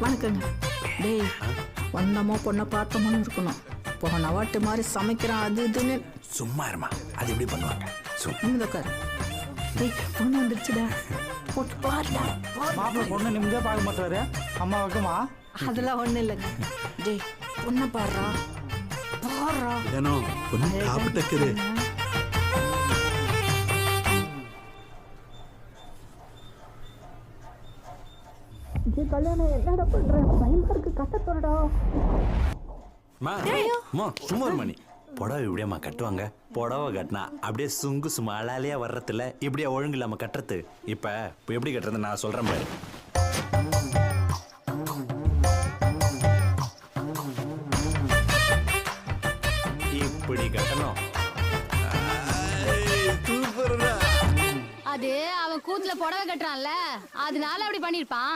வணக்கங்க. டேய், வந்தமோ பொண்ணை பார்த்தோமோன்னு இருக்கணும். போன வாட்டு மாதிரி சமைக்கிறான் அது இதுன்னு. சும்மா இருமா, அது எப்படி பண்ணுவாங்க? நிமிதக்கார். டேய், பொண்ணு வந்துருச்சுடா. போட்டு பாருடா. மாப்பிள்ள பொண்ணு நிம்மதியா பார்க்க மாட்டாரு. அம்மா வைக்குமா? அதெல்லாம் ஒண்ணு இல்லைங்க. டேய், பொண்ணை பாடுறா பாடுறா. ஏனோ பொண்ணு சாப்பிட்டக்குது. கல்யாணம் என்னடா பண்ற? பயமா இருக்கு, கட்ட தொடடா. சும்மா ஒரு மணி புடவை இப்படியாம்மா கட்டுவாங்க. புடவை கட்டினா அப்படியே சுங்கு சும்மா அழாலியா வர்றதில்ல, இப்படியா ஒழுங்கு இல்லாம கட்டுறது. இப்ப எப்படி கட்டுறது நான் சொல்றேன் பாரு. இப்படி கட்டணும். அது அவன் கூத்துல புடவை கட்டுறான்ல, அதனால அப்படி பண்ணிருப்பான்.